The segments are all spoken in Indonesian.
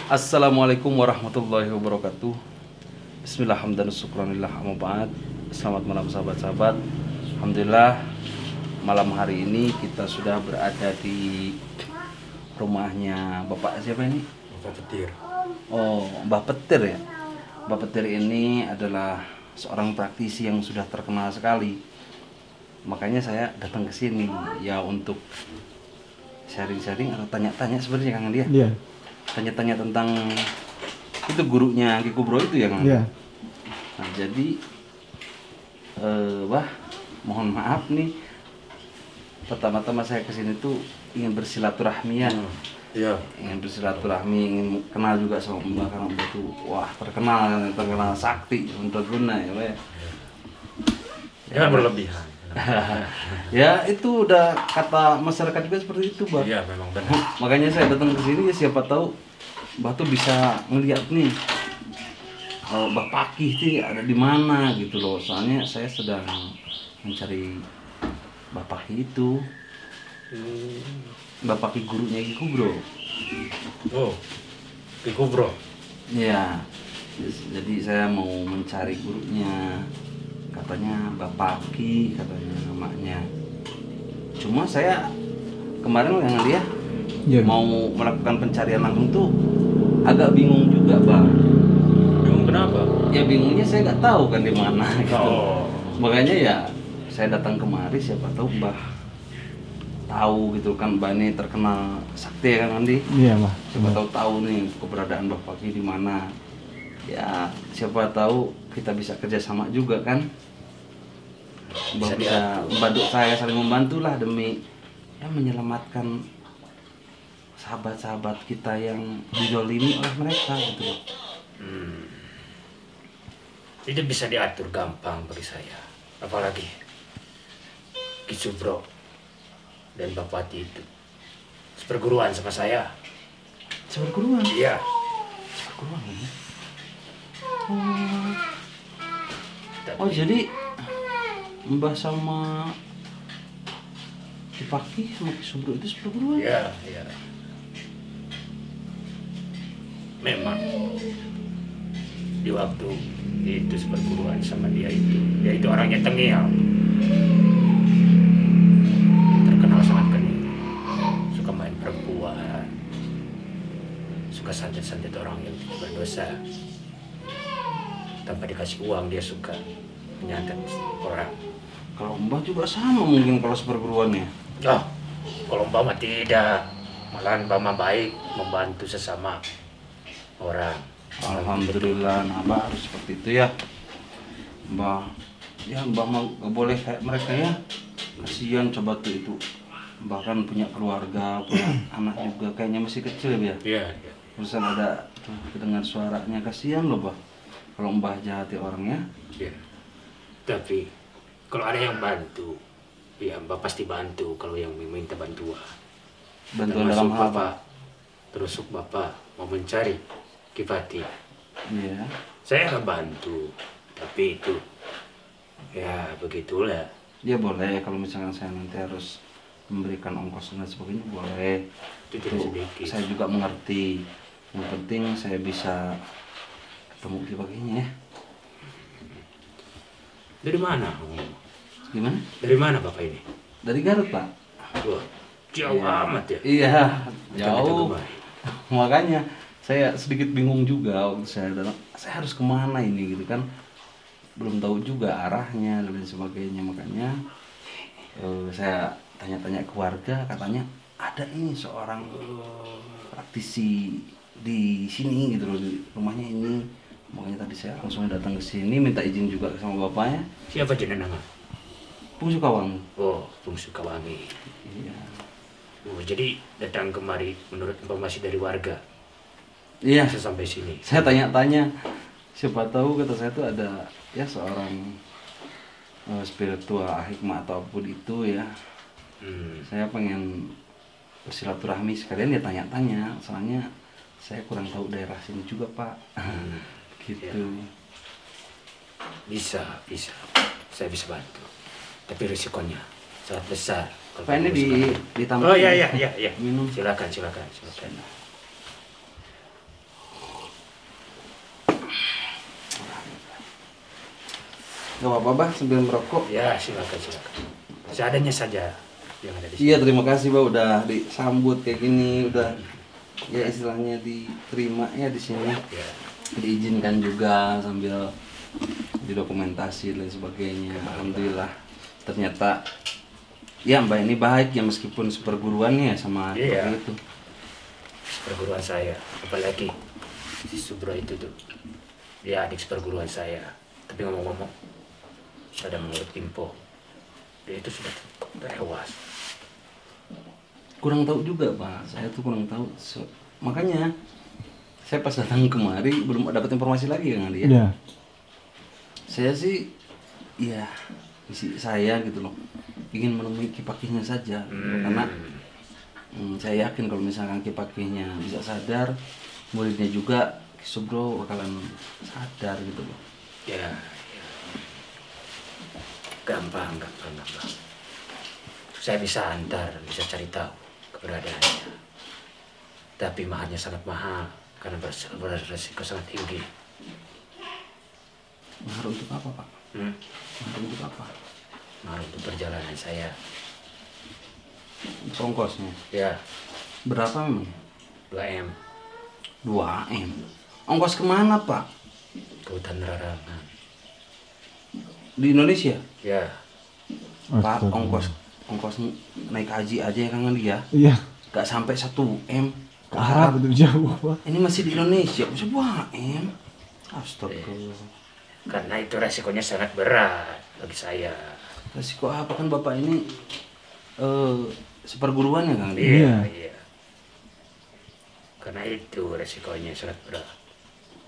Assalamualaikum warahmatullahi wabarakatuh. Bismillah hamdan syukranillah amma ba'd. Selamat malam sahabat-sahabat. Alhamdulillah malam hari ini kita sudah berada di rumahnya Bapak siapa ini? Bapak Petir. Oh, Mbah Petir ya. Mbah Petir ini adalah seorang praktisi yang sudah terkenal sekali. Makanya saya datang ke sini ya untuk sharing-sharing atau tanya-tanya sebenarnya Kang dia. Iya. Tanya-tanya tentang itu gurunya Ki Kubro itu ya Kang. Iya. Nah, jadi Wah, mohon maaf nih. Pertama-tama saya kesini tuh ingin bersilaturahmi ya. Iya. Ingin bersilaturahmi, ingin kenal juga sama Mbah karena Mbah tuh wah terkenal sakti, mandraguna ya, Mbak. Jangan berlebihan. Ya itu udah kata masyarakat juga seperti itu, Mbah. Iya, memang benar. Makanya saya datang ke sini ya siapa tahu Mbah tuh bisa ngeliat nih Mbah Pakih tuh ada di mana gitu loh. Soalnya saya sedang mencari Mbah Pakih itu. Mbah Pakih gurunya Ki Kubro. Oh, Ki Kubro. Iya. Jadi saya mau mencari gurunya. Katanya Mbah Pakih katanya namanya. Cuma saya kemarin dengan dia Iya. mau melakukan pencarian langsung tuh agak bingung juga Bang. Bingung kenapa? Ya bingungnya saya nggak tahu kan di mana gitu. Oh. Makanya ya saya datang kemari siapa tahu Mbah tahu gitu kan Mbah ini terkenal sakti ya kan Andi. Iya, Mbah. Siapa tahu nih keberadaan Mbah Pakih di mana. Ya siapa tahu kita bisa kerjasama juga kan. Mbah bisa membantu saya, saling membantu lah demi ya menyelamatkan sahabat-sahabat kita yang didolimi oleh mereka gitu loh. Itu bisa diatur gampang bagi saya. Apalagi Ki Subro dan Bapak Pati itu seperguruan sama saya. Seperguruan. Iya. Seperguruan ya. Tapi, Oh jadi Mbah sama Ki Pakih sama Ki Subro itu seperguruan? iya, iya. Memang di waktu itu seperguruan sama dia itu orangnya tengil, terkenal sangat kening, suka main perempuan, suka santet-santet orang yang berdosa. Tanpa dikasih uang dia suka menyantet orang. Kalau Mbah juga sama mungkin kalau seperguruannya. Oh, kalau Mbak mah tidak, malahan Mbak mah baik membantu sesama orang. Alhamdulillah, nah Mbah harus seperti itu ya. Mbah, ya Mbah mah gak boleh kayak mereka ya. Kasihan coba tuh itu. Mbah kan punya keluarga, punya anak juga, kayaknya masih kecil ya. Iya, iya. Terusan ada tuh, dengar suaranya, kasihan loh Mbah. Kalau Mbah jahati orangnya. Iya. Tapi kalau ada yang bantu, ya Mbak pasti bantu kalau yang meminta bantuan. Bantuan Termasuk dalam hal apa? Bapak, terusuk Bapak mau mencari Ki Pati. Iya. Saya akan bantu, tapi itu ya begitulah. Ya boleh kalau misalkan saya nanti harus memberikan ongkos dan sebagainya boleh. Itu tidak sedikit. Saya juga mengerti. Yang penting saya bisa ketemu Ki Pakihnya ya. Dari mana? Gimana? Dari mana Bapak ini? Dari Garut Pak. Wah, jauh Iya. amat ya. Iya, Datang jauh. kemari. Makanya saya sedikit bingung juga waktu saya datang. Saya harus kemana ini gitu kan? Belum tahu juga arahnya dan lain sebagainya. Makanya saya tanya-tanya ke warga, katanya ada ini seorang praktisi di sini gitu loh, di rumahnya ini. Makanya tadi saya langsung datang ke sini, minta izin juga sama bapaknya. Siapa jenengan? Bung Sukawangi. Oh, Bung Sukawangi. Iya. Oh, jadi datang kemari menurut informasi dari warga. Iya. Bisa sampai sini. Saya tanya-tanya, siapa tahu kata saya tuh ada ya seorang spiritual hikmah ataupun itu ya. Saya pengen bersilaturahmi sekalian ya tanya-tanya, soalnya saya kurang tahu daerah sini juga Pak. Gitu. Bisa. Saya bisa bantu. Tapi risikonya sangat besar. Pak ini ditambah. Oh iya. Minum. Silakan. Gak apa-apa bah, sambil merokok. Ya, silakan. Seadanya saja yang ada di sini. Iya, terima kasih bah udah disambut kayak gini, udah ya istilahnya diterima ya di sini. Ya. Diizinkan juga sambil didokumentasi dan sebagainya. Alhamdulillah. Ternyata ya Mbak ini baik ya meskipun seperguruan ya sama Iya. seperti itu. Perguruan saya, apalagi si Subro itu tuh, dia adik seperguruan saya. Tapi ngomong-ngomong, pada menurut info, dia itu sudah tewas. Kurang tahu juga Pak, saya tuh kurang tahu. Makanya saya pas datang kemari belum dapat informasi lagi kan dia. Iya. Saya sih ya misi saya gitu loh, ingin menemui Kipakihnya saja gitu loh. Karena saya yakin kalau misalkan Kipakihnya bisa sadar, muridnya juga Ki Subro bakalan sadar gitu loh. Ya. Gampang. Saya bisa antar, bisa cari tahu keberadaannya. Tapi mahalnya sangat mahal, karena beresiko sangat tinggi. Mahar untuk apa Pak? Mahar untuk apa? Mahal untuk perjalanan saya. Ongkosnya Ya, berapa memang? 2M, 2M. Ongkos kemana Pak? ke hutan larangan. Di Indonesia? Ya, Pak, Astaga. ongkos naik haji aja ya kan dia Iya. gak sampai 1M Ke Arab itu jauh, Pak. ini masih di Indonesia bisa 2M. Astagfirullah. karena itu resikonya sangat berat bagi saya. Resiko apa kan Bapak ini seperguruan ya Kang? Iya. Iya. Karena itu resikonya sangat berat.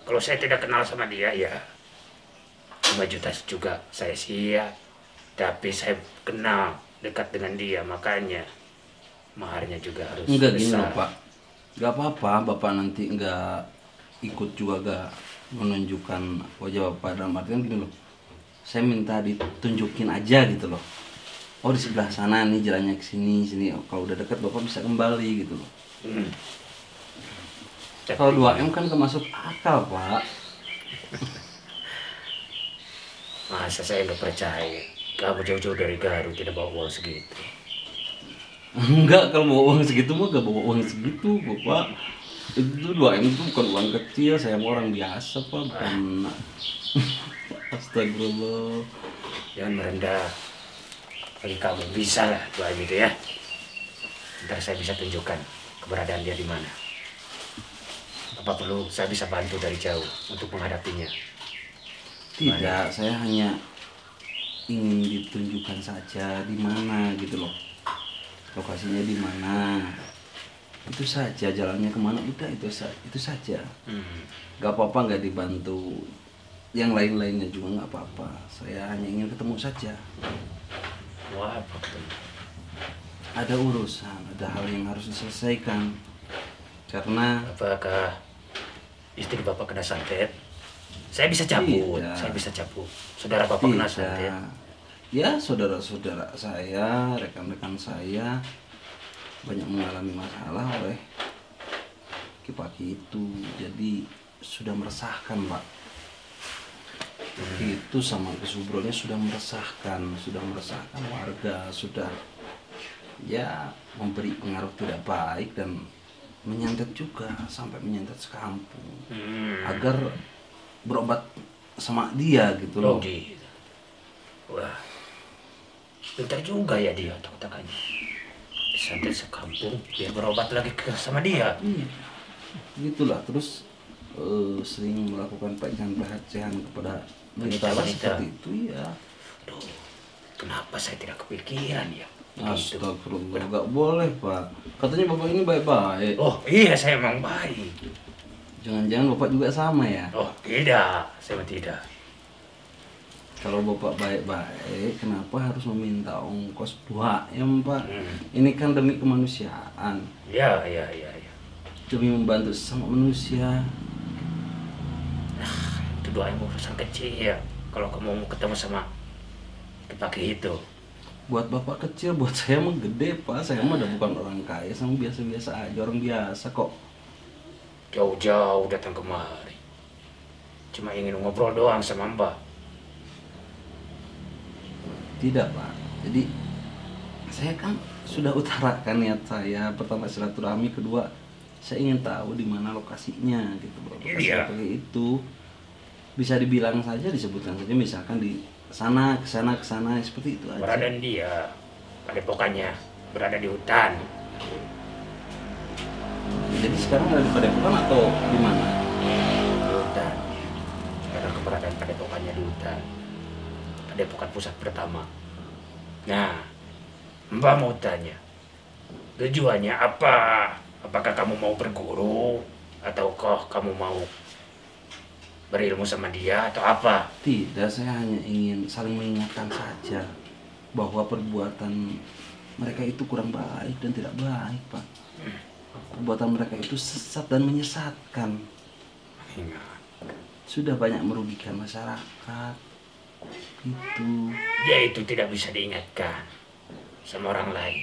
Kalau saya tidak kenal sama dia, ya 5 juta juga saya siap. Tapi saya kenal dekat dengan dia, makanya maharnya juga harus Enggak gini besar. loh Pak, gak apa-apa Bapak nanti enggak ikut juga gak menunjukkan wajah Bapak, dalam artian gini loh, saya minta ditunjukin aja gitu loh. Oh di sebelah sana nih jalannya ke sini sini. Oh, kalau udah dekat Bapak bisa kembali gitu loh. Hmm. Kalau 2M kan kemasuk akal Pak. Masa saya nggak percaya? Kamu jauh-jauh dari Garut tidak bawa uang segitu. Enggak, kalau bawa uang segitu mah gak bawa uang segitu Bapak. Itu 2M itu bukan uang kecil, saya mau orang biasa Pak, bukan. Astagfirullah. Jangan merendah. Bagi kamu bisa lah 2M itu ya. Ntar saya bisa tunjukkan keberadaan dia di mana. Apa perlu saya bisa bantu dari jauh untuk menghadapinya? Tidak, saya hanya ingin ditunjukkan saja di mana gitu loh. Lokasinya di mana. Itu saja, jalannya kemana udah itu saja. Gak apa-apa nggak dibantu. Yang lain-lainnya juga nggak apa-apa. Saya hanya ingin ketemu saja. Wah, apa ketemu? Ada urusan, ada hal yang harus diselesaikan. Karena Apakah istri bapak kena santet? Saya bisa cabut, Tidak. saya bisa cabut. Saudara bapak kena santet. ya saudara-saudara saya, rekan-rekan saya banyak mengalami masalah oleh Kipaki itu, jadi sudah meresahkan Pak. Itu sama Ki Subronya sudah meresahkan warga, sudah ya memberi pengaruh tidak baik dan menyantet juga sampai menyantet sekampung agar berobat sama dia gitu loh. Oh gitu. Wah, pintar juga ya dia otak-otakannya. Disantet sekampung biar berobat lagi sama dia. Iya, gitulah. Terus sering melakukan pelecehan kepada wanita Wanita-wanita. seperti itu ya. Aduh, kenapa saya tidak kepikiran ya? Begitu. Astagfirullah, nggak boleh Pak. Katanya Bapak ini baik-baik. Oh iya, saya emang baik. Jangan-jangan Bapak juga sama ya? Oh tidak, saya mah tidak. Kalau Bapak baik-baik, kenapa harus meminta ongkos 2M Pak? Hmm. Ini kan demi kemanusiaan, Ya. demi membantu sesama manusia. Itu doa yang urusan kecil. Kalau kamu mau ketemu sama Kipaki itu. Buat Bapak kecil, buat saya mah gede Pak. Saya mah udah bukan orang kaya, saya mah biasa-biasa aja, orang biasa kok. Jauh-jauh datang kemari. Cuma ingin ngobrol doang sama Mbak. Tidak Pak, jadi saya kan sudah utarakan niat saya, pertama silaturahmi, kedua saya ingin tahu di mana lokasinya gitu Pak. Lokasi Iya. kayak itu bisa dibilang saja, disebutkan saja, misalkan di sana ke sana seperti itu aja. Keberadaan dia, padepokannya berada di hutan. Jadi sekarang ada di Padepokan atau di mana? Di hutan. Sekarang keberadaan padepokannya di hutan. Padepokan pusat pertama. Nah, Mbak mau tanya, tujuannya apa? Apakah kamu mau berguru? Ataukah kamu mau berilmu sama dia atau apa? Tidak, saya hanya ingin saling mengingatkan saja bahwa perbuatan mereka itu kurang baik dan tidak baik, Pak. Perbuatan mereka itu sesat dan menyesatkan. Ingat, Sudah banyak merugikan masyarakat. Itu. dia itu tidak bisa diingatkan sama orang lain.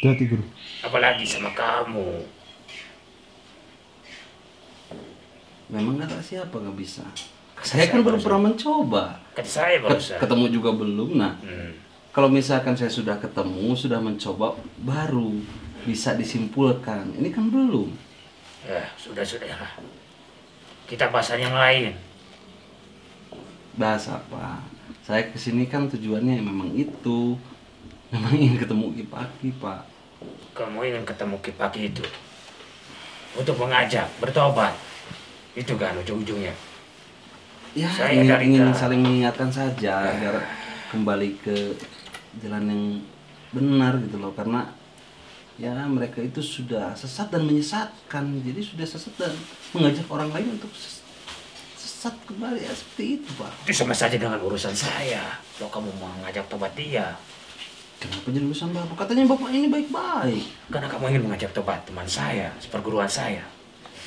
Hati guru. Apalagi sama kamu. Memang kata siapa nggak bisa? Saya kan belum pernah mencoba. Kata saya barusan. Ketemu juga belum. Nah, Hmm. kalau misalkan saya sudah ketemu, sudah mencoba, baru bisa disimpulkan. Ini kan belum. Ya, sudah lah. Kita bahas yang lain. Bahasa apa? Saya kesini kan tujuannya memang itu. Memang ingin ketemu Kipaki, Pak. Kamu ingin ketemu Kipaki itu untuk mengajak bertobat. Itu kan ujung-ujungnya. Ya, Saya ingin dari saling mengingatkan saja agar kembali ke jalan yang benar gitu loh. Karena ya mereka itu sudah sesat dan menyesatkan. Jadi sudah sesat dan mengajak orang lain untuk sesat kembali, ya seperti itu, Pak. Itu sama saja dengan urusan saya. Kalau kamu mau mengajak tobat dia, Kenapa jadi urusan Bapak? Katanya Bapak ini baik-baik. karena kamu ingin mengajak tobat teman saya, seperguruan saya.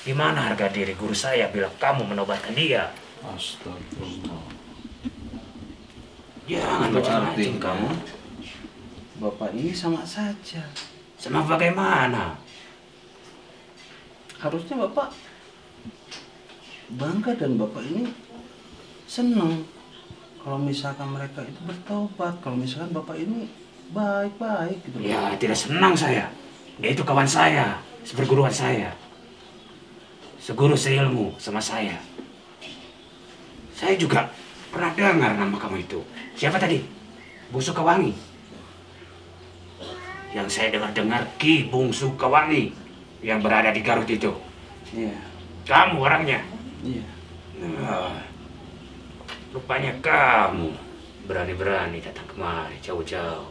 Di mana harga diri guru saya bila kamu menobatkan dia? Astagfirullah. Jangan Itu macam-macam artinya kamu. Bapak ini sama saja. Sama bagaimana? Harusnya Bapak bangga dan Bapak ini senang kalau misalkan mereka itu bertobat, kalau misalkan Bapak ini baik-baik gitu. Ya, tidak senang saya. Dia itu kawan saya, seperguruan saya. Seguru seilmu sama saya. Saya juga pernah dengar nama kamu itu. Siapa tadi? Bung Sukawangi. Yang saya dengar-dengar Ki Bung Sukawangi yang berada di Garut itu. Iya, Kamu orangnya. iya. Nah, rupanya kamu berani-berani datang kemari jauh-jauh.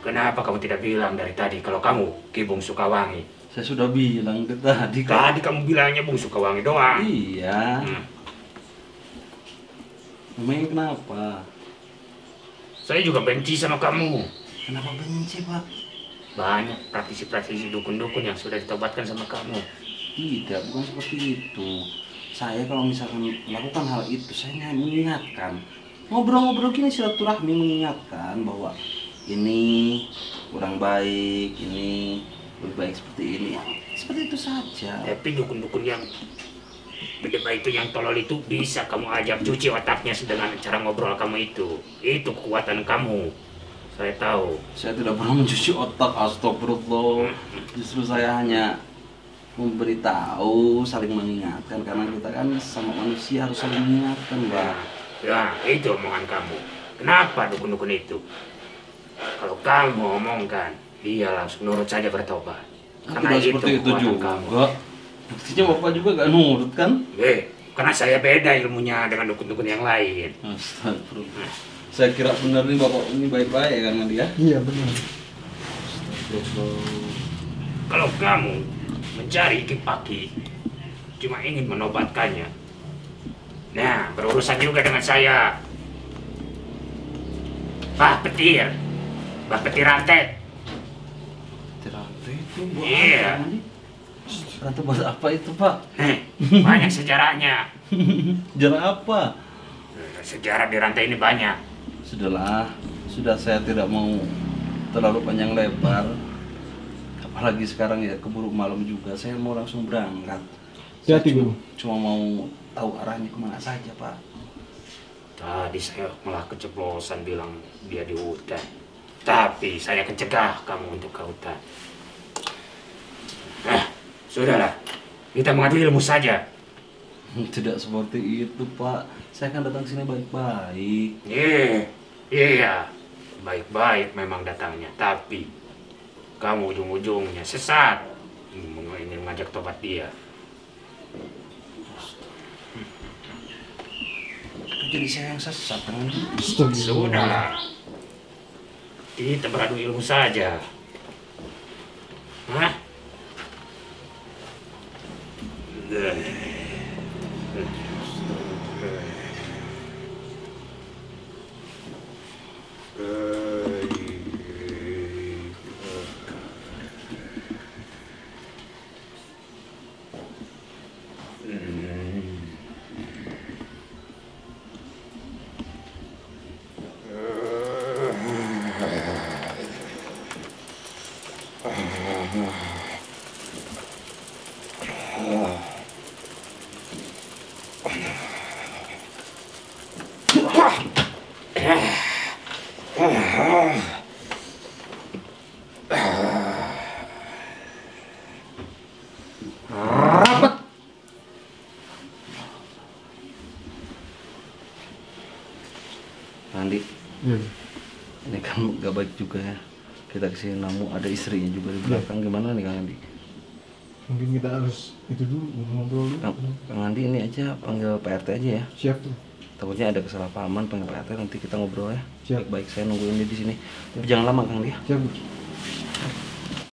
Kenapa kamu tidak bilang dari tadi kalau kamu Ki Bung Sukawangi? Saya sudah bilang ke tadi. Tadi kamu bilangnya Bung Sukawangi doang. Iya. Hmm. Memangnya kenapa? Saya juga benci sama kamu. Kenapa benci, Pak? Banyak praktisi-praktisi dukun-dukun yang sudah ditobatkan sama kamu. Tidak, bukan seperti itu. Saya kalau misalkan melakukan hal itu, saya hanya mengingatkan. Ngobrol-ngobrol gini silaturahmi, mengingatkan bahwa ini kurang baik, ini lebih baik seperti ini. Seperti itu saja. Tapi dukun-dukun yang berdeba itu, yang tolol itu, bisa kamu ajak cuci otaknya dengan cara ngobrol kamu itu. Itu kekuatan kamu. Saya tahu. Saya tidak pernah mencuci otak, astagfirullah. Justru saya hanya memberitahu, saling mengingatkan. Karena kita kan sama manusia harus saling mengingatkan, Mbak. Ya, itu omongan kamu. Kenapa dukun-dukun itu? Kalau kamu omongkan, dia langsung nurut saja bertobat. Tidak seperti itu kekuatan juga. Buktinya Bapak juga gak nurut kan? Karena saya beda ilmunya dengan dukun-dukun yang lain. Astagfirullah. Saya kira benar nih Bapak ini baik-baik kan dia? Iya benar. Astagfirullah. Kalau kamu mencari Kipaki, cuma ingin menobatkannya. Nah, berurusan juga dengan saya. Pak Petir rantai. Rantai itu buat Iya. apa nih? Rantai buat apa itu, Pak? Banyak sejarahnya. Jalan apa? Sejarah di rantai ini banyak. Sudahlah, sudah saya tidak mau terlalu panjang lebar. Apalagi sekarang ya keburu malam juga, saya mau langsung berangkat. Saya Hati-hati, Guru. cuma mau tahu arahnya kemana saja, Pak. Tadi saya malah keceplosan bilang dia di hutan. Tapi saya akan cegah kamu untuk ke hutan. Sudahlah, kita mengadu ilmu saja. Tidak seperti itu, Pak. Saya kan datang sini baik-baik. Iya, baik-baik memang datangnya. Tapi kamu ujung-ujungnya sesat, ingin mengajak tobat dia. Jadi saya yang sesat kan? Sudah, kita beradu ilmu saja. Hah? Andi, Iya. ini kan gak baik juga ya. Kita kesini namu ada istrinya juga di belakang. Gimana nih Kang Andi? Mungkin kita harus itu dulu ngobrol dulu. Kang Andi ini aja panggil Pak RT aja ya. Siap tuh. Takutnya ada kesalahpahaman, panggil Pak RT nanti kita ngobrol ya. Siap. Baik-baik, saya nungguin dia di sini. Tapi jangan lama Kang dia. Siap.